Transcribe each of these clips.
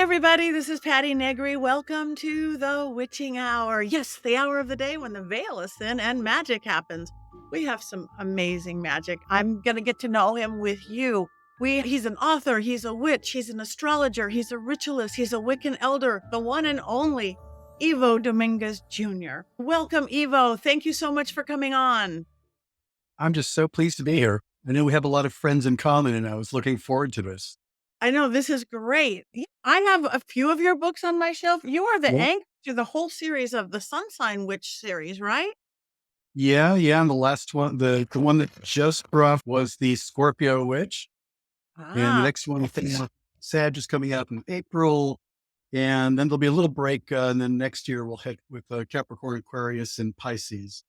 everybody. This is Patti Negri. Welcome to the witching hour. Yes, the hour of the day when the veil is thin and magic happens. We have some amazing magic. I'm going to get to know him with you. He's an author, he's a witch, he's an astrologer, he's a ritualist, he's a Wiccan elder, the one and only Ivo Dominguez Jr. Welcome, Ivo. Thank you so much for coming on. I'm just so pleased to be here. I know we have a lot of friends in common, and I was looking forward to this. I know this is great. I have a few of your books on my shelf. You are the Yeah, anchor to the whole series of the Sun Sign Witch series, right? yeah. And the last one, the one that just broke was the Scorpio Witch, and the Ah, next one, I think, Sag is coming out in April, and then there'll be a little break, and then next year we'll hit with Capricorn, Aquarius, and Pisces.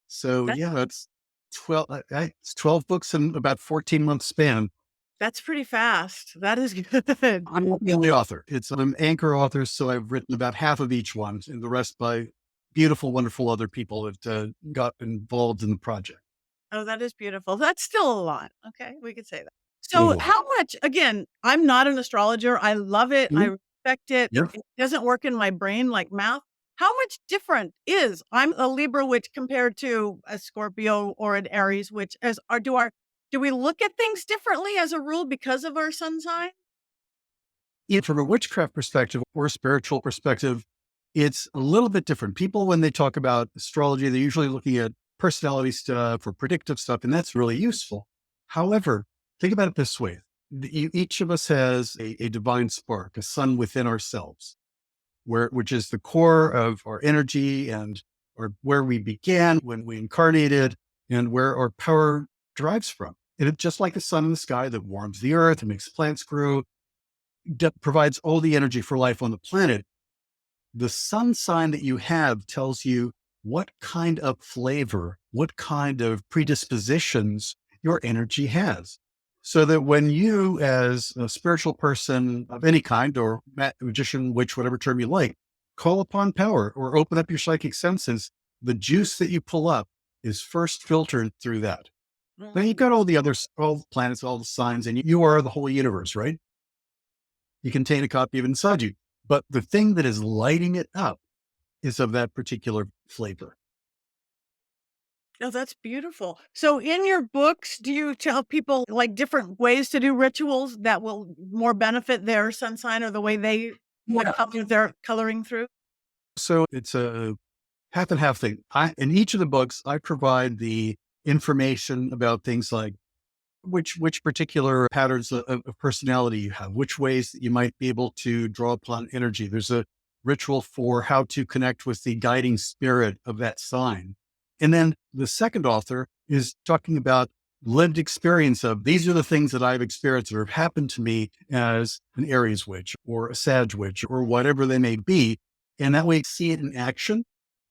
So that yeah, that's 12. It's 12 books in about 14 month span. that's pretty fast. That is good. I'm not the only author. I'm anchor author, so I've written about half of each one, and the rest by beautiful, wonderful other people that got involved in the project. Oh, that is beautiful. That's still a lot. Okay, we could say that. So, Mhm. how much, again, I'm not an astrologer. I love it. I Mhm. respect it. Yeah. It doesn't work in my brain like math. How much different is I'm a Libra witch compared to a Scorpio or an Aries witch? Do we look at things differently as a rule because of our sun sign? From a witchcraft perspective or spiritual perspective, it's a little bit different. People, when they talk about astrology, they're usually looking at personality stuff or predictive stuff, and that's really useful. However, think about it this way. Each of us has a divine spark, a sun within ourselves, which is the core of our energy and where we began when we incarnated and where our power derives from. And it's just like the sun in the sky that warms the earth and makes plants grow, provides all the energy for life on the planet. The sun sign that you have tells you what kind of flavor, what kind of predispositions your energy has. So that when you, as a spiritual person of any kind, or magician, witch, whatever term you like, call upon power or open up your psychic senses, the juice that you pull up is first filtered through that. Then you've got all the others, all the planets, all the signs, and you are the whole universe, right? You contain a copy of it inside you. But the thing that is lighting it up is of that particular flavor. Oh, that's beautiful. So in your books, do you tell people like different ways to do rituals that will more benefit their sun sign or the way they what Yeah. color they're coloring through? So it's a half and half thing. In each of the books, I provide the information about things like which particular patterns of personality you have, which ways that you might be able to draw upon energy. There's a ritual for how to connect with the guiding spirit of that sign. And then the second author is talking about lived experience of these are the things that I've experienced or have happened to me as an Aries witch or a Sag witch or whatever they may be. And that way see it in action.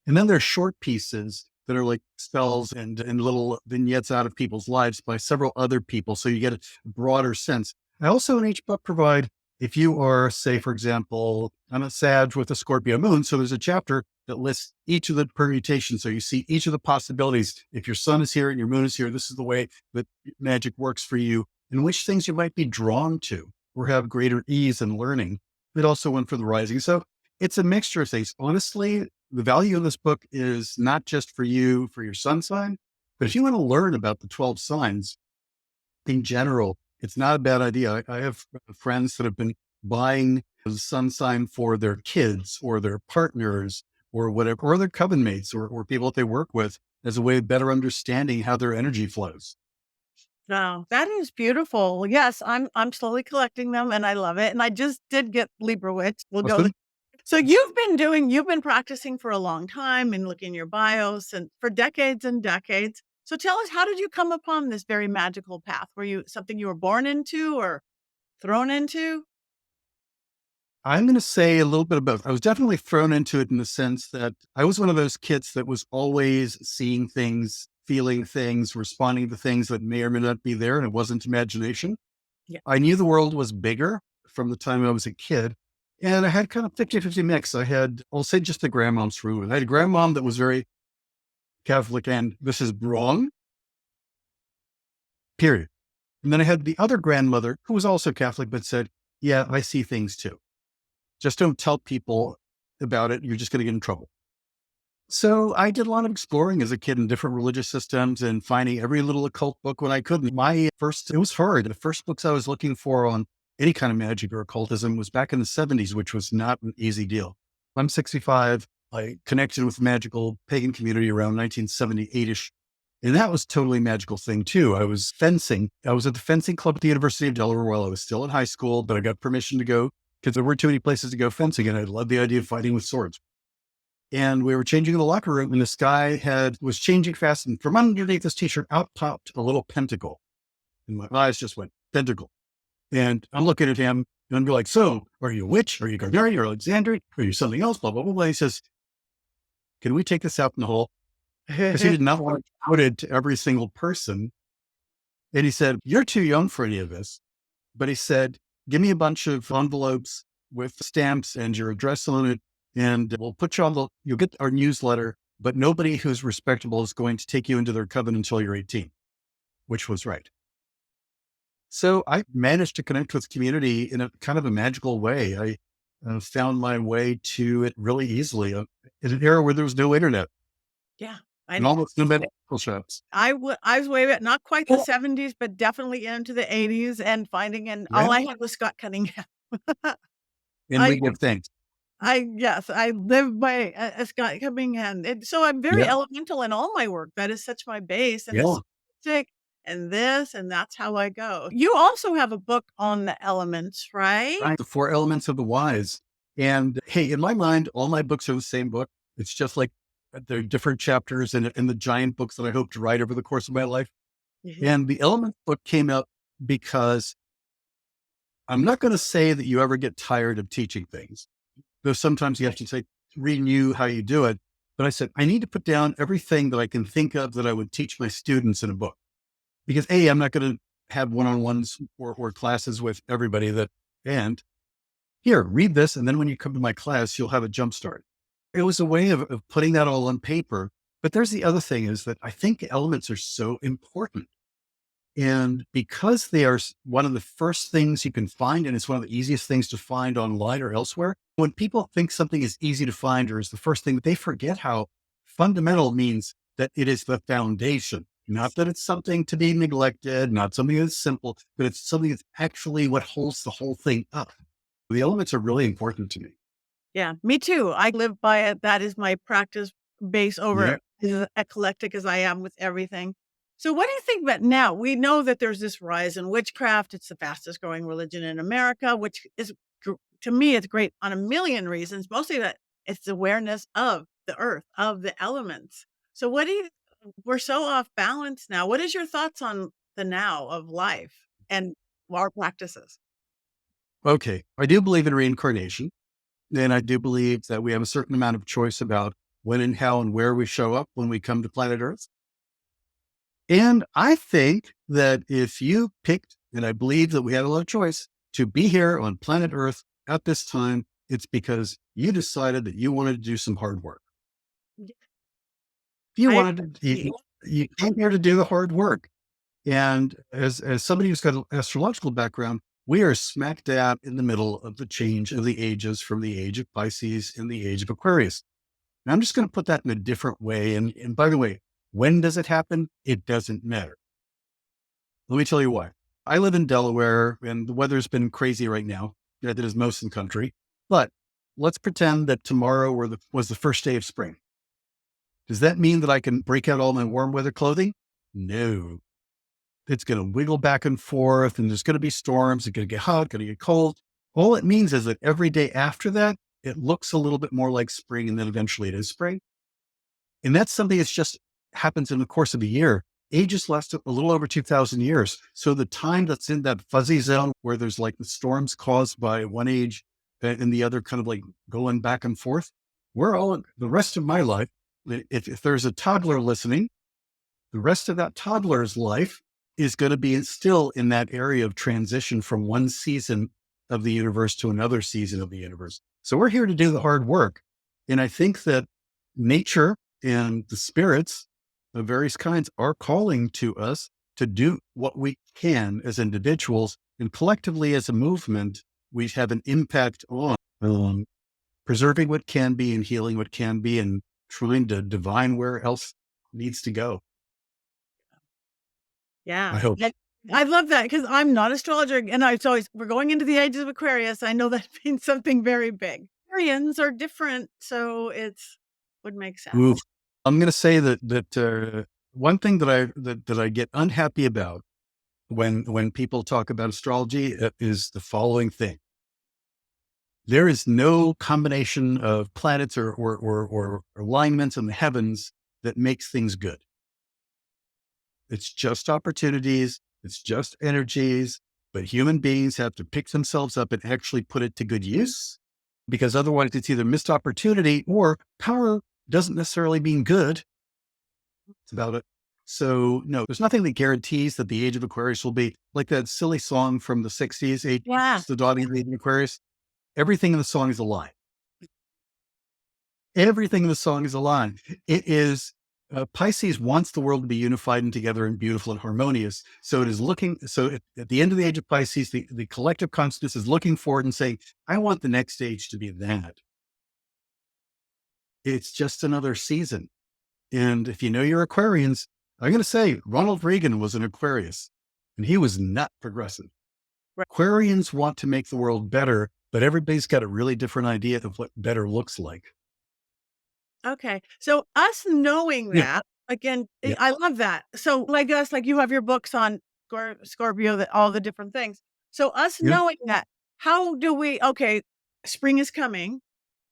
And then there's short pieces that are like spells and little vignettes out of people's lives by several other people. So you get a broader sense. I also in each book provide, if you are, say, for example, I'm a Sag with a Scorpio moon. So there's a chapter that lists each of the permutations. So you see each of the possibilities. If your sun is here and your moon is here, this is the way that magic works for you and which things you might be drawn to or have greater ease in learning. It also went for the rising. So it's a mixture of things. Honestly, the value of this book is not just for you, for your sun sign, but if you want to learn about the 12 signs in general, it's not a bad idea. I have friends that have been buying the sun sign for their kids or their partners or whatever, or their coven mates or people that they work with as a way of better understanding how their energy flows. No, that is beautiful. Yes, I'm slowly collecting them and I love it. And I just did get Libra Witch. We'll go. Awesome. So you've been practicing for a long time and looking your bios and for decades and decades. So tell us, how did you come upon this very magical path? Were you something you were born into or thrown into? I'm going to say a little bit of both. I was definitely thrown into it in the sense that I was one of those kids that was always seeing things, feeling things, responding to things that may or may not be there. And it wasn't imagination. Yeah. I knew the world was bigger from the time I was a kid. And I had kind of 50-50 mix. I had, I'll say just the grandmom's room. I had a grandmom that was very Catholic and this is wrong, period. And then I had the other grandmother who was also Catholic, but said, yeah, I see things too. Just don't tell people about it. You're just going to get in trouble. So I did a lot of exploring as a kid in different religious systems and finding every little occult book when I could. It was hard. The first books I was looking for on any kind of magic or occultism was back in the 70s, which was not an easy deal. I'm 65. I connected with the magical pagan community around 1978-ish. And that was totally a magical thing too. I was fencing. I was at the fencing club at the University of Delaware while I was still in high school, but I got permission to go because there weren't too many places to go fencing. And I loved the idea of fighting with swords. And we were changing in the locker room and this guy was changing fast. And from underneath this t-shirt out popped a little pentacle. And my eyes just went, pentacle. And I'm looking at him and I'm like, so are you a witch? Are you Gardnerian or Alexandrian? Are you something else? Blah, blah, blah, blah. He says, can we take this out in the hole? Because he did not want to put it to every single person. And he said, you're too young for any of this. But he said, give me a bunch of envelopes with stamps and your address on it. And we'll put you on you'll get our newsletter, but nobody who's respectable is going to take you into their coven until you're 18, which was right. So I managed to connect with community in a kind of a magical way. I found my way to it really easily in an era where there was no internet. Yeah. And almost no medical shops. I was way back, not quite the 70s, but definitely into the 80s and all I had was Scott Cunningham. And we give thanks. Yes, I live by a Scott Cunningham. So I'm very elemental in all my work. That is such my base and the music and this, and that's how I go. You also have a book on the elements, right? Right. The 4 elements of the wise. And hey, in my mind, all my books are the same book. It's just like they're different chapters in the giant books that I hope to write over the course of my life. Mm-hmm. And the elements book came out because I'm not going to say that you ever get tired of teaching things. Though sometimes you have to renew how you do it. But I said, I need to put down everything that I can think of that I would teach my students in a book. Because I'm not going to have one-on-ones or classes with everybody and here, read this. And then when you come to my class, you'll have a jump start. It was a way of putting that all on paper. But there's the other thing is that I think elements are so important. And because they are one of the first things you can find, and it's one of the easiest things to find online or elsewhere, when people think something is easy to find or is the first thing, they forget how fundamental means that it is the foundation. Not that it's something to be neglected, not something that's simple, but it's something that's actually what holds the whole thing up. The elements are really important to me. Yeah, me too. I live by it. That is my practice base over as eclectic as I am with everything. So what do you think about now? We know that there's this rise in witchcraft. It's the fastest growing religion in America, which is, to me, it's great on a million reasons, mostly that it's awareness of the earth, of the elements. So we're so off balance now. What is your thoughts on the now of life and our practices? Okay. I do believe in reincarnation. And I do believe that we have a certain amount of choice about when and how and where we show up when we come to planet Earth. And I think that if you picked, and I believe that we had a lot of choice to be here on planet Earth at this time, it's because you decided that you wanted to do some hard work. You came here to do the hard work. And as somebody who's got an astrological background, we are smack dab in the middle of the change of the ages from the age of Pisces and the age of Aquarius. And I'm just going to put that in a different way. And by the way, when does it happen? It doesn't matter. Let me tell you why. I live in Delaware and the weather's been crazy right now. That is most of the country. But let's pretend that tomorrow was the first day of spring. Does that mean that I can break out all my warm weather clothing? No. It's going to wiggle back and forth and there's going to be storms. It's going to get hot, going to get cold. All it means is that every day after that, it looks a little bit more like spring and then eventually it is spring. And that's something that's just happens in the course of a year. Ages last a little over 2,000 years. So the time that's in that fuzzy zone where there's like the storms caused by one age and the other kind of like going back and forth, the rest of my life, if there's a toddler listening, the rest of that toddler's life is going to be still in that area of transition from one season of the universe to another season of the universe. So we're here to do the hard work. And I think that nature and the spirits of various kinds are calling to us to do what we can as individuals, and collectively as a movement, we have an impact on um, preserving what can be and healing what can be and trying to divine where else needs to go. Yeah. I hope. I love that because I'm not astrologer, and it's always we're going into the Age of Aquarius. I know that means something very big. Aquarians are different, so it's would make Ooh, sense. I'm going to say one thing that I get unhappy about when people talk about astrology is the following thing. There is no combination of planets or alignments in the heavens that makes things good. It's just opportunities. It's just energies, but human beings have to pick themselves up and actually put it to good use, because otherwise it's either missed opportunity or power doesn't necessarily mean good. It's about it. So no, there's nothing that guarantees that the Age of Aquarius will be like that silly song from the 60s, Age, Yeah. it's the dawning of the Age of Aquarius. Everything in the song is a lie. Everything in the song is a lie. It is Pisces wants the world to be unified and together and beautiful and harmonious. So it is looking, so at the end of the age of Pisces, the collective consciousness is looking forward and saying, I want the next age to be that. It's just another season. And if you know your Aquarians, I'm going to say Ronald Reagan was an Aquarius and he was not progressive. Right. Aquarians want to make the world better, but everybody's got a really different idea of what better looks like. Okay. So us knowing Yeah. that, again, Yeah. I love that. So like us, like you have your books on Scorpio, that all the different things. So us Yeah. knowing that, how do we, okay, spring is coming.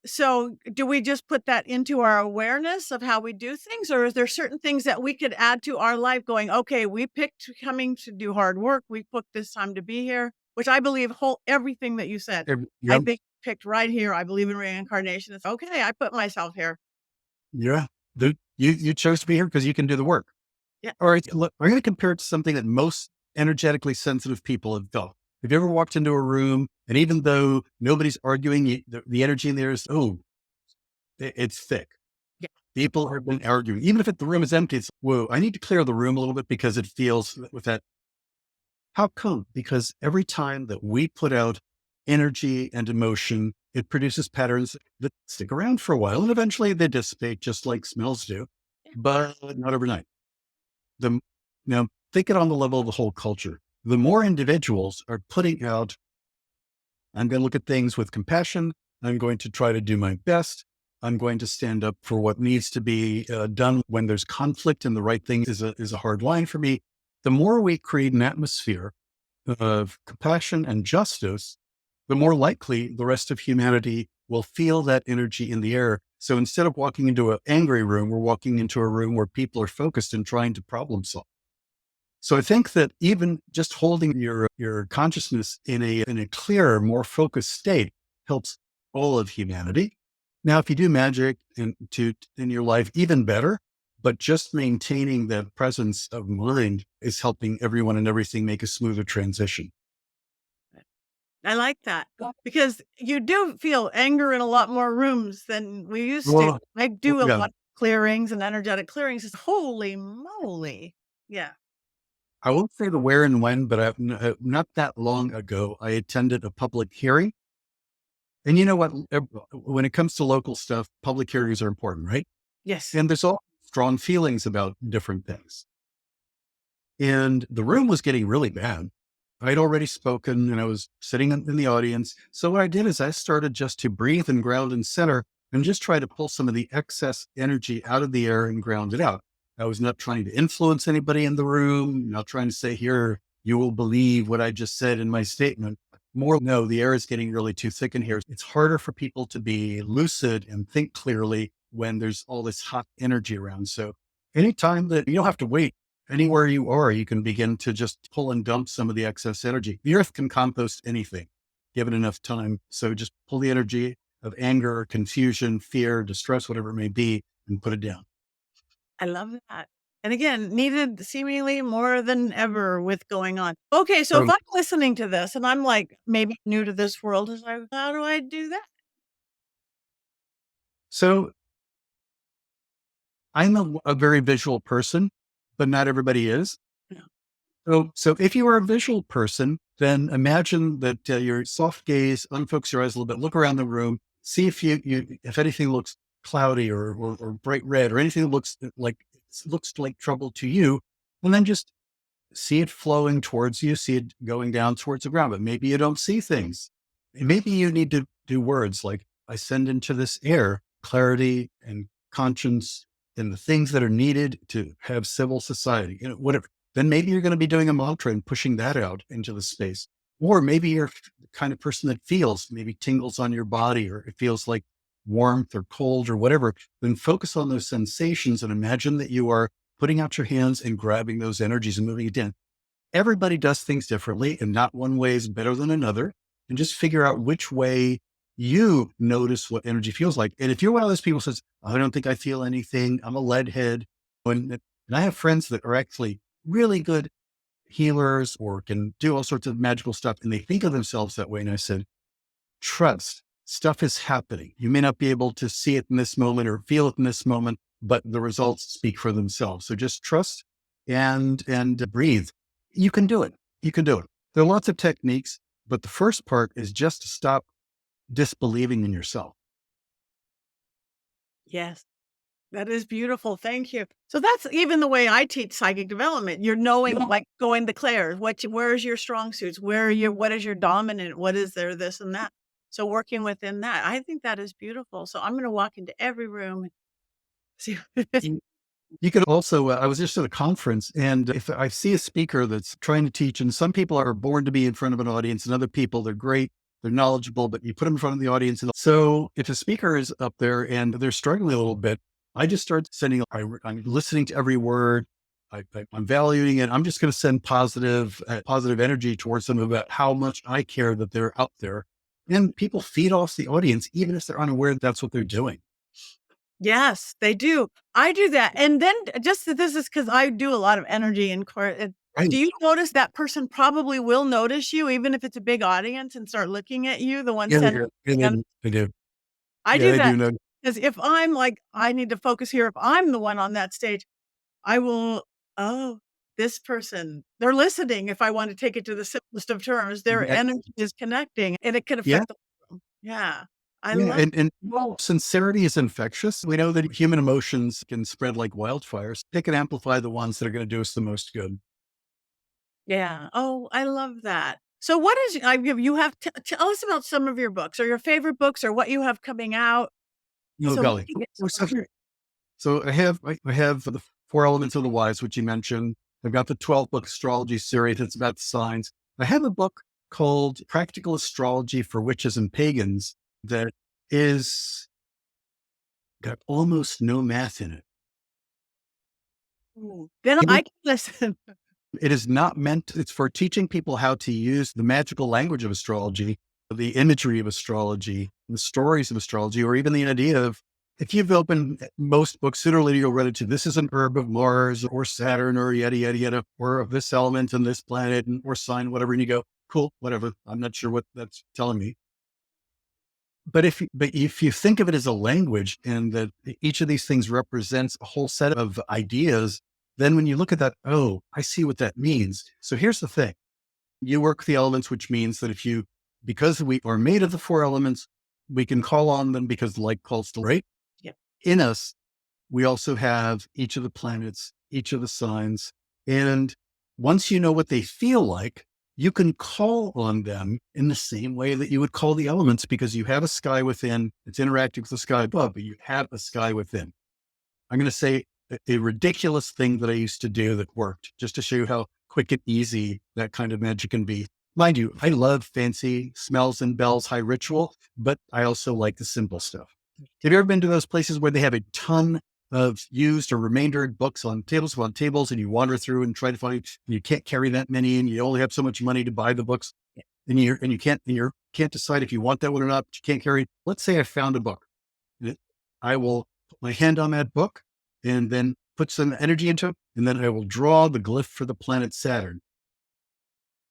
So do we just put that into our awareness of how we do things? Or is there certain things that we could add to our life going, okay, we picked coming to do hard work. We booked this time to be here, which I believe whole everything that you said. I Yeah. think picked right here. I believe in reincarnation. It's okay. I put myself here. Yeah. You chose to be here because you can do the work. Yeah. All right. Look, I'm going to compare it to something that most energetically sensitive people have felt. Have you ever walked into a room and even though nobody's arguing, the energy in there is, it's thick. Yeah. People have been arguing. Even if the room is empty, it's, whoa, I need to clear the room a little bit because it feels with that. How come? Because every time that we put out energy and emotion, it produces patterns that stick around for a while and eventually they dissipate just like smells do, but not overnight. The Now think it on the level of the whole culture. The more individuals are putting out, I'm going to look at things with compassion. I'm going to try to do my best. I'm going to stand up for what needs to be done when there's conflict and the right thing is a hard line for me. The more we create an atmosphere of compassion and justice, the more likely the rest of humanity will feel that energy in the air. So instead of walking into an angry room, we're walking into a room where people are focused and trying to problem solve. So I think that even just holding your consciousness in a clearer, more focused state helps all of humanity. Now, if you do magic in your life, even better, but just maintaining that presence of mind is helping everyone and everything make a smoother transition. I like that because you do feel anger in a lot more rooms than we used to. Well, I do a yeah, lot of clearings and energetic clearings. It's holy moly. Yeah. I won't say the where and when, but not that long ago, I attended a public hearing. And you know what? When it comes to local stuff, public hearings are important, right? Yes. And there's all strong feelings about different things. And the room was getting really bad. I'd already spoken and I was sitting in the audience. So what I did is I started just to breathe and ground and center and just try to pull some of the excess energy out of the air and ground it out. I was not trying to influence anybody in the room, not trying to say, here, you will believe what I just said in my statement. More, no, the air is getting really too thick in here. It's harder for people to be lucid and think clearly when there's all this hot energy around. So anytime that you don't have to wait, anywhere you are, you can begin to just pull and dump some of the excess energy. The earth can compost anything, given enough time. So just pull the energy of anger, confusion, fear, distress, whatever it may be, and put it down. I love that. And again, needed seemingly more than ever with going on. Okay. So if Um, I'm listening to this and I'm like maybe new to this world, is like, how do I do that? so I'm a very visual person, but not everybody is. No. So if you are a visual person, then imagine that your soft gaze, unfocus your eyes a little bit, look around the room, see if if anything looks cloudy or bright red or anything that looks like trouble to you, and then just see it flowing towards you, see it going down towards the ground. But maybe you don't see things. Maybe you need to do words like, I send into this air clarity and conscience and the things that are needed to have civil society, whatever. Then maybe you're going to be doing a mantra and pushing that out into the space. Or maybe you're the kind of person that feels maybe tingles on your body, or it feels like warmth or cold or whatever. Then focus on those sensations and imagine that you are putting out your hands and grabbing those energies and moving it in. Everybody does things differently, and not one way is better than another. And just figure out which way you notice what energy feels like. And if you're one of those people who says, I don't think I feel anything, I'm a lead head. And I have friends that are actually really good healers or can do all sorts of magical stuff, and they think of themselves that way. And I said, trust, stuff is happening. You may not be able to see it in this moment or feel it in this moment, but the results speak for themselves. So just trust and breathe. You can do it. You can do it. There are lots of techniques, but the first part is just to stop disbelieving in yourself. Yes. That is beautiful. Thank you. So that's even the way I teach psychic development. You're knowing, like going to Claire's, where's your strong suits? What is your dominant? What is there, this and that? So working within that, I think that is beautiful. So I'm going to walk into every room and see. You could also, I was just at a conference, and if I see a speaker that's trying to teach, and some people are born to be in front of an audience, and other people, they're great, they're knowledgeable, but you put them in front of the audience. And so if a speaker is up there and they're struggling a little bit, I just start I'm listening to every word. I'm valuing it. I'm just going to send positive energy towards them about how much I care that they're out there. And people feed off the audience, even if they're unaware that that's what they're doing. Yes, they do. I do that. And then this is because I do a lot of energy in court. Right. Do you notice that person probably will notice you, even if it's a big audience, and start looking at you, the one Yeah, sending? I do. I Yeah, do I that do know. because if I'm like, I need to focus here, if I'm the one on that stage, I will, oh, this person, they're listening. If I want to take it to the simplest of terms, their Yeah, energy is connecting, and it can yeah, affect the room. Yeah. I yeah. love, And well, sincerity is infectious. We know that human emotions can spread like wildfires. They can amplify the ones that are going to do us the most good. yeah. Oh, I love that. So what is, you have, tell us about some of your books or your favorite books or what you have coming out. No, So we golly. can get Oh, so, started. so I have the Four Elements of the Wise, which you mentioned. I've got the 12-book astrology series. It's about the signs. I have a book called Practical Astrology for Witches and Pagans that is got almost no math in it. Then It is, I can listen. it is not meant, it's for teaching people how to use the magical language of astrology, the imagery of astrology, the stories of astrology, or even the idea of, if you've opened most books, sooner or later you'll run into, this is an herb of Mars or Saturn or yada, yada, yada, or of this element and this planet or sign, whatever. And you go, cool, whatever. I'm not sure what that's telling me. But if you think of it as a language and that each of these things represents a whole set of ideas, then when you look at that, oh, I see what that means. So here's the thing. You work the elements, which means that because we are made of the four elements, we can call on them because the like calls to right. Yep. In us, we also have each of the planets, each of the signs. And once you know what they feel like, you can call on them in the same way that you would call the elements, because you have a sky within, it's interacting with the sky above, but you have a sky within. I'm going to say a ridiculous thing that I used to do that worked, just to show you how quick and easy that kind of magic can be. Mind you, I love fancy smells and bells, high ritual, but I also like the simple stuff. Have you ever been to those places where they have a ton of used or remaindered books on tables upon tables, and you wander through and try to find, and you can't carry that many, and you only have so much money to buy the books, and you can't decide if you want that one or not, but you can't carry it. Let's say I found a book. I will put my hand on that book and then put some energy into it, and then I will draw the glyph for the planet Saturn.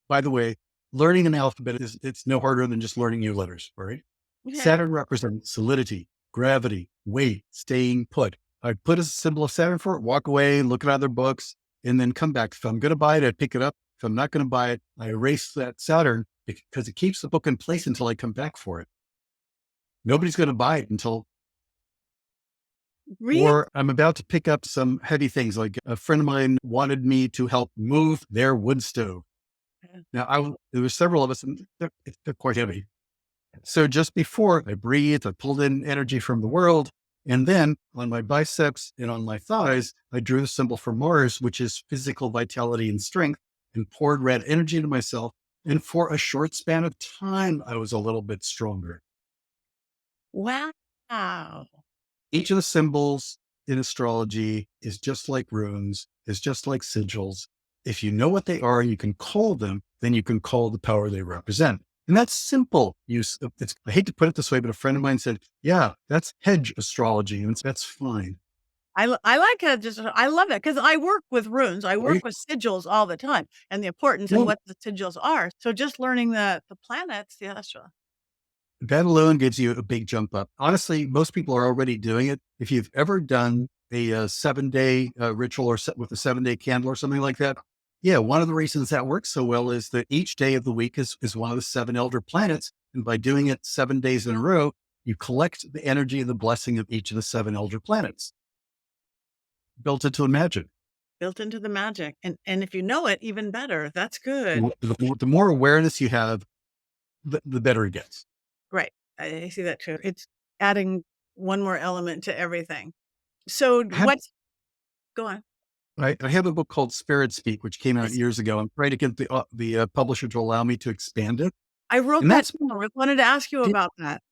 By the way, learning an alphabet it's no harder than just learning new letters, right? Yeah. Saturn represents solidity, gravity, weight, staying put. I put a symbol of Saturn for it, walk away, look at other books, and then come back. If I'm going to buy it, I pick it up. If I'm not going to buy it, I erase that Saturn because it keeps the book in place until I come back for it. Nobody's going to buy it until, Really? or I'm about to pick up some heavy things. Like a friend of mine wanted me to help move their wood stove. Now, there were several of us, and they're quite heavy. So just before I breathed, I pulled in energy from the world. And then on my biceps and on my thighs, I drew the symbol for Mars, which is physical vitality and strength, and poured red energy into myself. And for a short span of time, I was a little bit stronger. Wow. Each of the symbols in astrology is just like runes, is just like sigils. If you know what they are and you can call them, then you can call the power they represent. And that's simple use. I hate to put it this way, but a friend of mine said, yeah, that's hedge astrology. And that's fine. I like I love that because I work with runes. I work Right? with sigils all the time and the importance and Well, what the sigils are. So just learning the planets, the astro. that alone gives you a big jump up. Honestly, most people are already doing it. If you've ever done a 7-day ritual or with a 7-day candle or something like that, yeah, one of the reasons that works so well is that each day of the week is one of the 7 elder planets. And by doing it 7 days in a row, you collect the energy and the blessing of each of the 7 elder planets built into the magic. Built into the magic. And if you know it, even better. That's good. The more awareness you have, the better it gets. Right. I see that too. It's adding one more element to everything. So go on. I have a book called Spirit Speak, which came out Yes. years ago. I'm trying to get the publisher to allow me to expand it. I wrote And that that's, down. I wanted to ask you about that.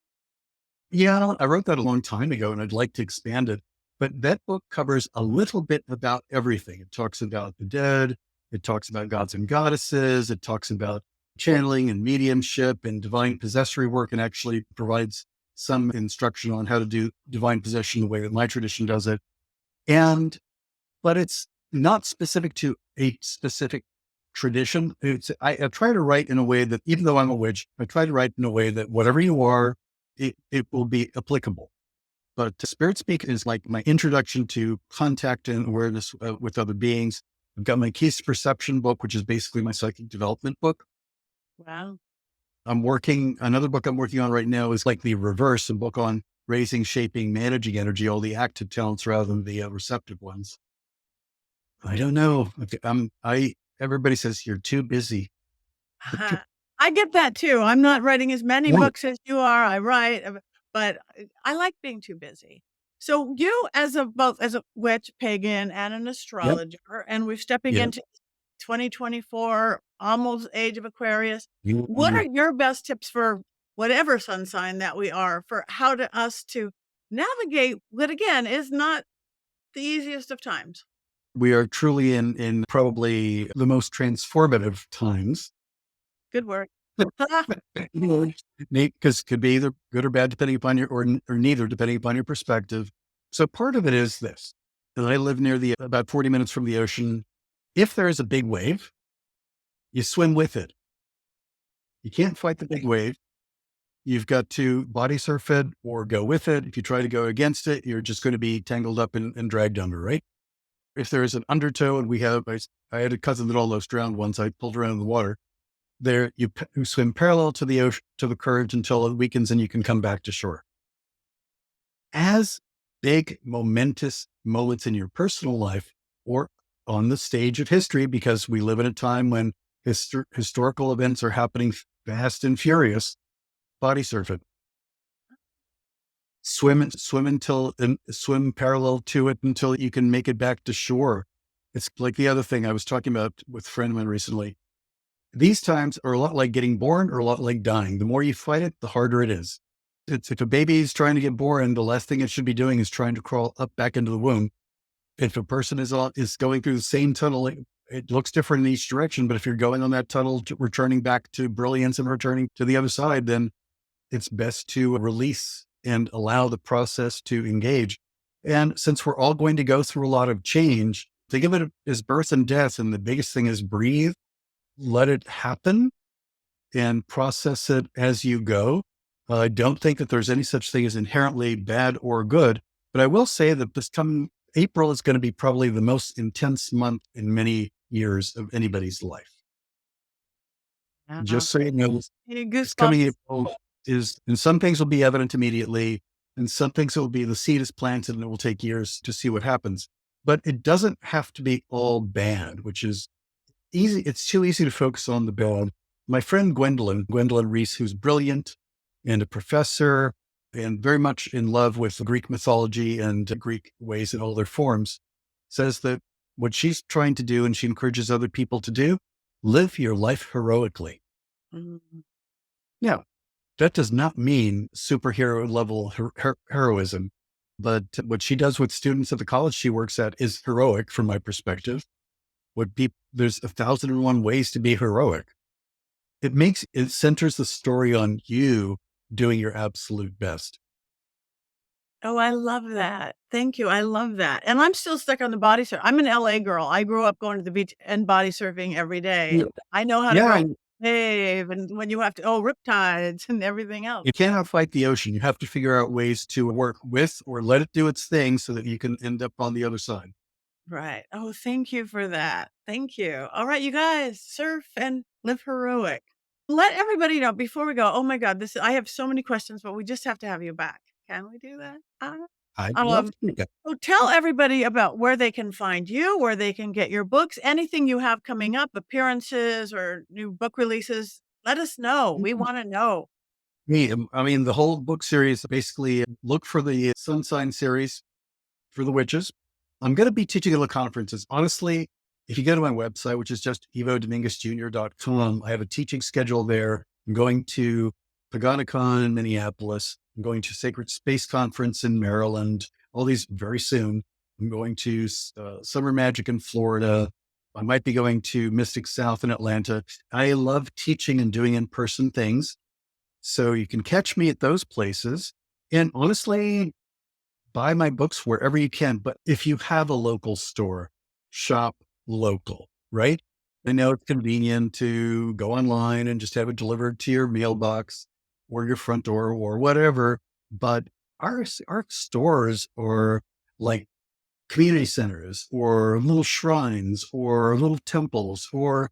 yeah, I wrote that a long time ago and I'd like to expand it. But that book covers a little bit about everything. It talks about the dead. It talks about gods and goddesses. It talks about channeling and mediumship and divine possessory work, and actually provides some instruction on how to do divine possession the way that my tradition does it. But it's not specific to a specific tradition. I try to write in a way that, even though I'm a witch, I try to write in a way that whatever you are, it will be applicable. But Spirit Speak is like my introduction to contact and awareness with other beings. I've got my Keys to Perception book, which is basically my psychic development book. Wow. Another book I'm working on right now is like the reverse, a book on raising, shaping, managing energy, all the active talents rather than the receptive ones. I don't know. Everybody says you're too busy. I get that too. I'm not writing as many One, books as you are. I write, but I like being too busy. So you, as both as a witch, pagan, and an yep, astrologer, and we're stepping yep. into 2024, almost Age of Aquarius. What are You- your best tips for whatever sun sign that we are for how to us to navigate what again is not the easiest of times? We are truly in probably the most transformative times. Good work. Because could be either good or bad, depending upon or neither, depending upon your perspective. So part of it is this, that I live near about 40 minutes from the ocean. If there is a big wave, you swim with it. You can't fight the big wave. You've got to body surf it or go with it. If you try to go against it, you're just going to be tangled up and dragged under, right? If there is an undertow, and I had a cousin that almost drowned once. I pulled her out of the water. There, you swim parallel to the ocean, to the current until it weakens and you can come back to shore. As big, momentous moments in your personal life or on the stage of history, because we live in a time when historical events are happening fast and furious, body surf it. Swim parallel to it until you can make it back to shore. It's like the other thing I was talking about with a friend of mine recently. These times are a lot like getting born or a lot like dying. The more you fight it, the harder it is. If a baby is trying to get born, the last thing it should be doing is trying to crawl up back into the womb. If a person is going through the same tunnel, it looks different in each direction. But if you're going on that tunnel, returning back to brilliance and returning to the other side, then it's best to release and allow the process to engage. And since we're all going to go through a lot of change, think of it as birth and death. And the biggest thing is breathe, let it happen, and process it as you go. I don't think that there's any such thing as inherently bad or good, but I will say that this coming April is going to be probably the most intense month in many years of anybody's life. Uh-huh. Just so you know, Hey, it's coming goosebumps. April and some things will be evident immediately, and some things will be the seed is planted and it will take years to see what happens. But it doesn't have to be all bad, which is easy. It's too easy to focus on the bad. My friend Gwendolyn Reese, who's brilliant and a professor and very much in love with Greek mythology and Greek ways in all their forms, says that what she's trying to do and she encourages other people to do, live your life heroically. Mhm. Now, that does not mean superhero level heroism, but what she does with students at the college she works at is heroic from my perspective. There's 1,001 ways to be heroic. It centers the story on you doing your absolute best. Oh, I love that. Thank you. I love that. And I'm still stuck on the body surf. I'm an LA girl. I grew up going to the beach and body surfing every day. Yeah. And I know how to Yeah. go wave and when you have to, riptides and everything else. You cannot fight the ocean. You have to figure out ways to work with or let it do its thing so that you can end up on the other side. Right. Oh, thank you for that. Thank you. All right, you guys, surf and live heroic. Let everybody know before we go. Oh my God, I have so many questions, but we just have to have you back. Can we do that? I'd love Um, to do that. so tell everybody about where they can find you, where they can get your books, anything you have coming up, appearances or new book releases. Let us know. We want to know. I mean, the whole book series, basically look for the Sun Sign series for the witches. I'm going to be teaching at the conferences. Honestly, if you go to my website, which is just ivodominguezjr.com, I have a teaching schedule there. I'm going to PaganaCon in Minneapolis. I'm going to Sacred Space Conference in Maryland, all these very soon. I'm going to Summer Magic in Florida. I might be going to Mystic South in Atlanta. I love teaching and doing in-person things. So you can catch me at those places. And honestly, buy my books wherever you can. But if you have a local store, shop local, right? I know it's convenient to go online and just have it delivered to your mailbox or your front door or whatever. But our stores are like community centers or little shrines or little temples or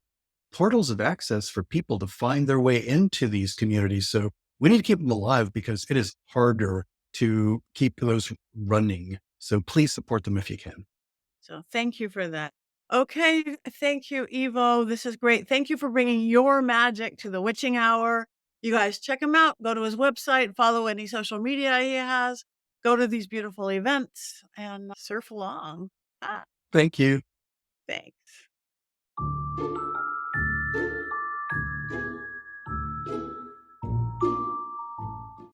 portals of access for people to find their way into these communities. So we need to keep them alive because it is harder to keep those running. So please support them if you can. So thank you for that. Okay. Thank you, Ivo. This is great. Thank you for bringing your magic to the witching hour. You guys check him out. Go to his website, follow any social media he has, go to these beautiful events and surf along. Ah, Thank you. thanks.